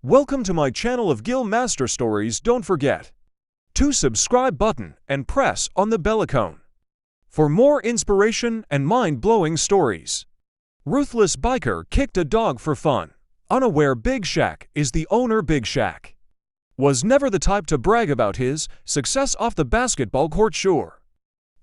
Welcome to my channel of Gill Master Stories. Don't forget to subscribe button and press on the bell icon for more inspiration and mind-blowing stories. Ruthless biker kicked a dog for fun. Unaware Big Shaq is the owner. Big Shaq was never the type to brag about his success off the basketball court. Sure,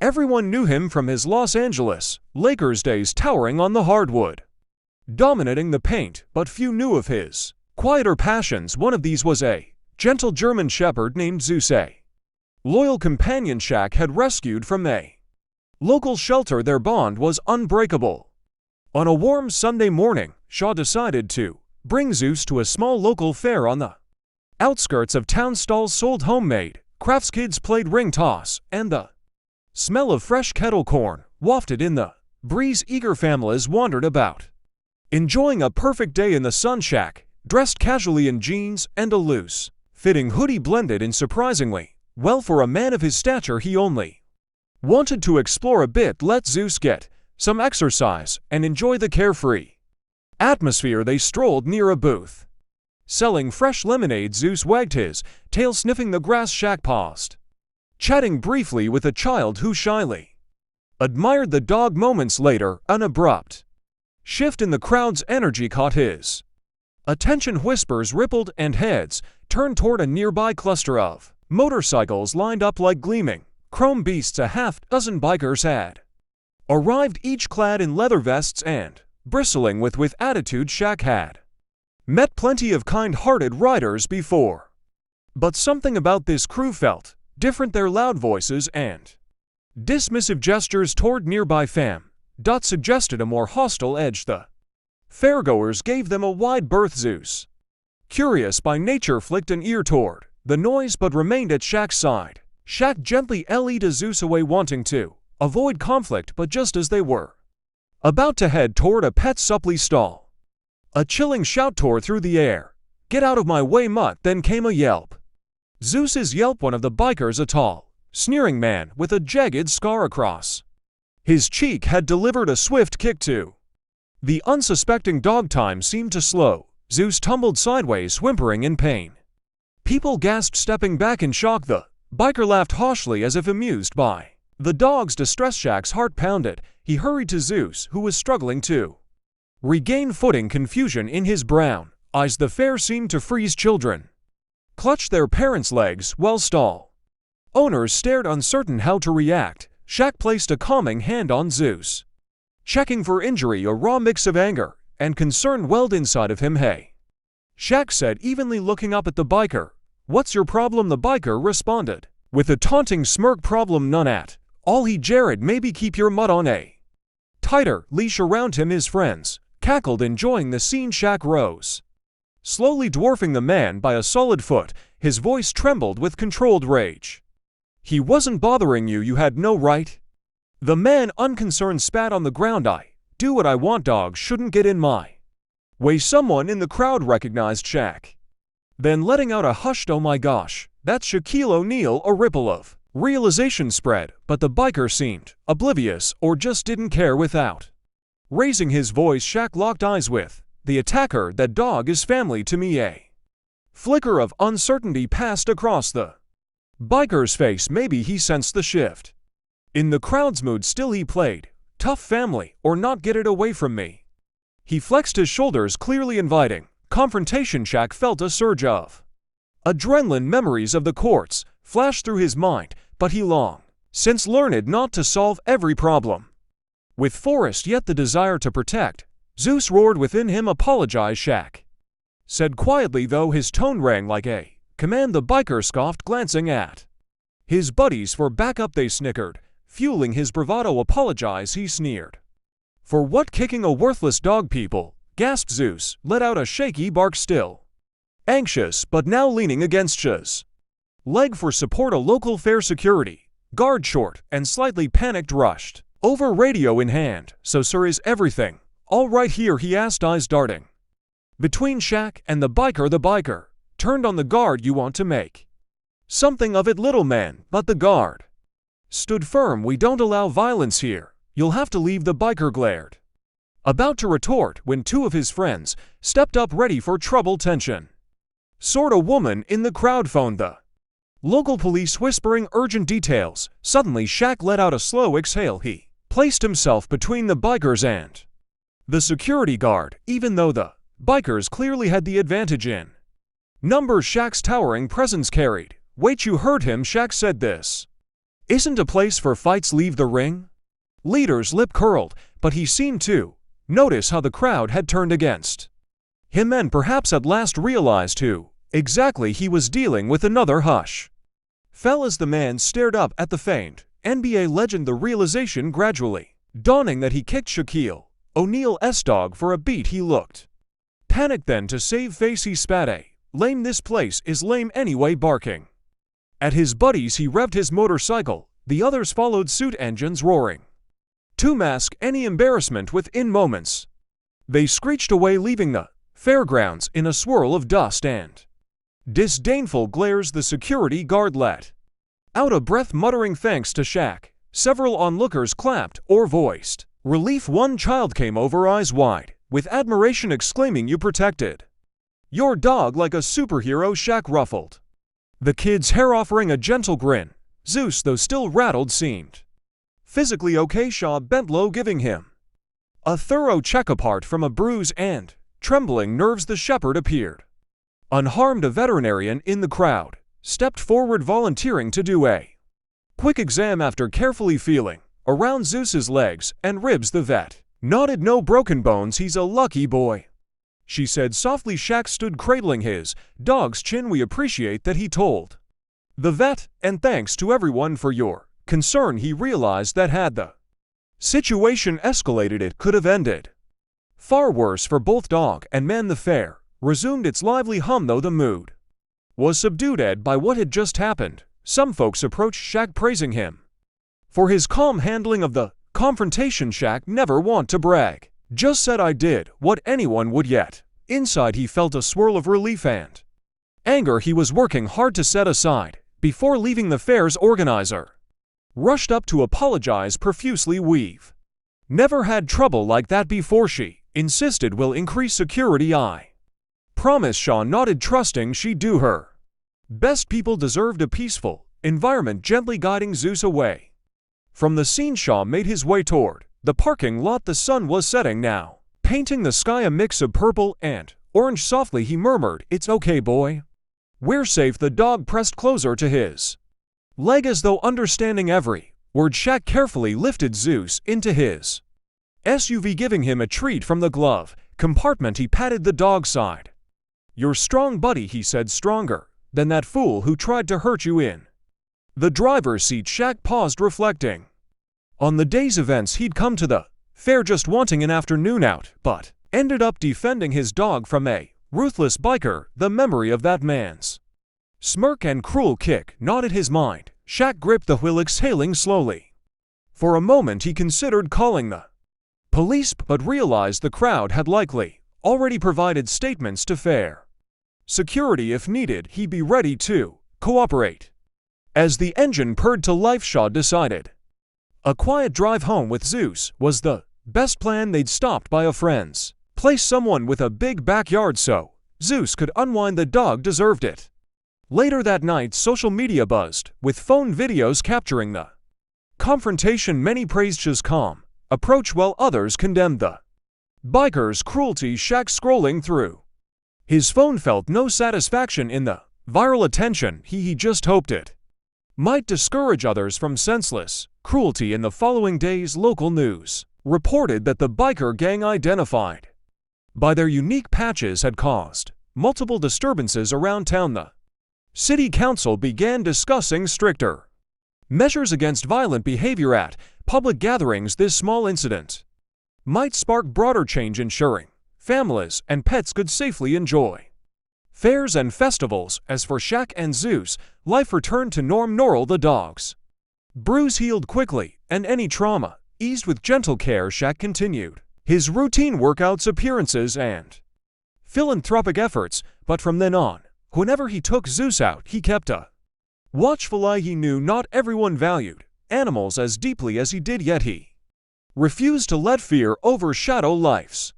everyone knew him from his Los Angeles Lakers days, towering on the hardwood, dominating the paint, but few knew of his quieter passions. One of these was a gentle German shepherd named Zeus, a loyal companion Shaq had rescued from a local shelter. Their bond was unbreakable. On a warm Sunday morning, Shaw decided to bring Zeus to a small local fair on the outskirts of town. Stalls sold homemade crafts, kids played ring toss, and the smell of fresh kettle corn wafted in the breeze. Eager families wandered about, enjoying a perfect day in the sun. Shaq, dressed casually in jeans and a loose-fitting hoodie, blended in surprisingly well for a man of his stature. He only wanted to explore a bit, let Zeus get some exercise, and enjoy the carefree atmosphere. They strolled near a booth selling fresh lemonade. Zeus wagged his tail, sniffing the grass. Shaq paused, chatting briefly with a child who shyly admired the dog. Moments later, an abrupt shift in the crowd's energy caught his attention. Whispers rippled and heads turned toward a nearby cluster of motorcycles lined up like gleaming chrome beasts. A half-dozen bikers had arrived, each clad in leather vests and bristling with attitude. Shaq had met plenty of kind-hearted riders before, but something about this crew felt different. Their loud voices and dismissive gestures toward nearby fam suggested a more hostile edge. The fairgoers gave them a wide berth. Zeus, curious by nature, flicked an ear toward the noise but remained at Shaq's side. Shaq gently led Zeus away, wanting to avoid conflict, but just as they were about to head toward a pet supply stall, a chilling shout tore through the air. "Get out of my way, mutt!" Then came a yelp. Zeus's yelp. One of the bikers, a tall, sneering man with a jagged scar across his cheek, had delivered a swift kick to the unsuspecting dog. Time seemed to slow. Zeus tumbled sideways, whimpering in pain. People gasped, stepping back in shock. The biker laughed harshly, as if amused by the dog's distress. Shaq's heart pounded. He hurried to Zeus, who was struggling to regain footing, confusion in his brown eyes. The fair seemed to freeze. Children clutched their parents' legs, while stall owners stared, uncertain how to react. Shaq placed a calming hand on Zeus, checking for injury. A raw mix of anger and concern welled inside of him. "Hey," Shaq said evenly, looking up at the biker. "What's your problem?" The biker responded with a taunting smirk. "Problem none at all." He Jared, maybe keep your mutt on a tighter leash around him. His friends cackled, enjoying the scene. Shaq rose, slowly dwarfing the man by a solid foot. His voice trembled with controlled rage. "He wasn't bothering you. You had no right." The man, unconcerned, spat on the ground. "I do what I want. Dogs shouldn't get in my way." Someone in the crowd recognized Shaq, then letting out a hushed "Oh my gosh, that's Shaquille O'Neal." A ripple of realization spread, but the biker seemed oblivious or just didn't care. Without raising his voice, Shaq locked eyes with the attacker. "That dog is family to me." A flicker of uncertainty passed across the biker's face. Maybe he sensed the shift in the crowd's mood. Still, he played tough, family or not, get it away from me. He flexed his shoulders, clearly inviting confrontation. Shaq felt a surge of adrenaline. Memories of the courts flashed through his mind, but he long since learned not to solve every problem with force, yet the desire to protect Zeus roared within him. "Apologize," Shaq said quietly, though his tone rang like a command. The biker scoffed, glancing at his buddies for backup. They snickered, fueling his bravado. "Apologize," he sneered. "For what? Kicking a worthless dog?" People gasped. Zeus let out a shaky bark, still anxious, but now leaning against Shaq's leg for support. A local fair security guard, short and slightly panicked, rushed over, radio in hand. "So sir, is everything all right here?" he asked, eyes darting between Shaq and the biker. The biker turned on the guard. "You want to make something of it, little man?" But the guard stood firm. "We don't allow violence here. You'll have to leave." The biker glared, about to retort, when two of his friends stepped up, ready for trouble. Tension Sorta woman in the crowd phoned the local police whispering urgent details. Suddenly Shaq let out a slow exhale. He placed himself between the bikers and the security guard, even though the bikers clearly had the advantage in numbers. Shaq's towering presence carried. "Wait, you heard him," Shaq said. "This isn't a place for fights. Leave the ring." Leader's lip curled, but he seemed to notice how the crowd had turned against him and perhaps at last realized who exactly he was dealing with. Another hush fell as the man stared up at the famed NBA legend, the realization gradually dawning that he kicked Shaquille O'Neal's dog for a beat. He looked panicked, then to save face he spat a "Lame, this place is lame anyway." Barking at his buddies, he revved his motorcycle. The others followed suit, engines roaring to mask any embarrassment. Within moments, they screeched away, leaving the fairgrounds in a swirl of dust and disdainful glares. The security guard let out a breath, muttering thanks to Shaq. Several onlookers clapped or voiced relief. One child came over, eyes wide with admiration, exclaiming, "You protected your dog like a superhero." Shaq ruffled the kid's hair, offering a gentle grin. Zeus, though still rattled, seemed physically okay. Shaw bent low, giving him a thorough check. Apart from a bruise and trembling nerves, the shepherd appeared unharmed. A veterinarian in the crowd stepped forward, volunteering to do a quick exam. After carefully feeling around Zeus's legs and ribs, the vet nodded. "No broken bones. He's a lucky boy," she said softly. Shaq stood cradling his dog's chin. "We appreciate that," he told the vet, "and thanks to everyone for your concern." He realized that had the situation escalated, it could have ended far worse for both dog and man. The fair resumed its lively hum, though the mood was subdued by what had just happened. Some folks approached Shaq, praising him for his calm handling of the confrontation. Shaq, never want to brag, just said I did what anyone would, yet inside he felt a swirl of relief and anger he was working hard to set aside. Before leaving, the fair's organizer rushed up to apologize profusely. "We've never had trouble like that before," she insisted. "We'll increase security, I promise." Shaw nodded, trusting she'd do her best. People deserved a peaceful environment. Gently guiding Zeus away from the scene, Shaw made his way toward the parking lot. The sun was setting now, painting the sky a mix of purple and orange. Softly he murmured, "It's okay, boy. We're safe." The dog pressed closer to his leg as though understanding every word. Shaq carefully lifted Zeus into his SUV, giving him a treat from the glove compartment. He patted the dog's side. "You're strong, buddy," he said, "stronger than that fool who tried to hurt you." In the driver's seat, Shaq paused, reflecting on the day's events. He'd come to the fair just wanting an afternoon out, but ended up defending his dog from a ruthless biker. The memory of that man's smirk and cruel kick gnawed at his mind. Shaq gripped the wheel, exhaling slowly. For a moment he considered calling the police, but realized the crowd had likely already provided statements to fair security. If needed, he'd be ready to cooperate. As the engine purred to life, Shaw decided a quiet drive home with Zeus was the best plan. They'd stopped by a friend's place, someone with a big backyard, so Zeus could unwind. The dog deserved it. Later that night, social media buzzed with phone videos capturing the confrontation. Many praised Shaw's calm approach, while others condemned the biker's cruelty. Shaq, scrolling through his phone, felt no satisfaction in the viral attention. He just hoped it might discourage others from senseless cruelty. In the following days, local news reported that the biker gang, identified by their unique patches, had caused multiple disturbances around town. The city council began discussing stricter measures against violent behavior at public gatherings. This small incident might spark broader change, ensuring families and pets could safely enjoy fairs and festivals. As for Shaq and Zeus, life returned to norm. Normal, the dog's bruise healed quickly, and any trauma eased with gentle care. Shaq continued his routine workouts, appearances, and philanthropic efforts, but from then on, whenever he took Zeus out, he kept a watchful eye. He knew not everyone valued animals as deeply as he did, yet he refused to let fear overshadow life's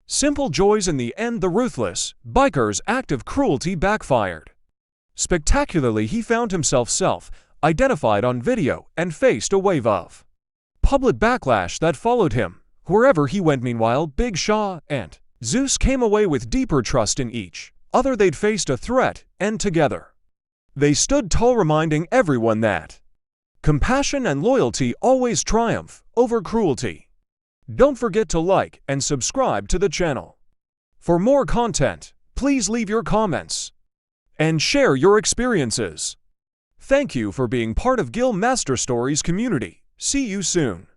Simple joys in the end. The ruthless biker's act of cruelty backfired. Spectacularly, he found himself self-identified on video and faced a wave of public backlash that followed him wherever he went. Meanwhile, Big Shaw and Zeus came away with deeper trust in each other. They'd faced a threat, and together they stood tall, reminding everyone that compassion and loyalty always triumph over cruelty. Don't forget to like and subscribe to the channel. For more content, please leave your comments and share your experiences. Thank you for being part of Gill Master Stories community. See you soon.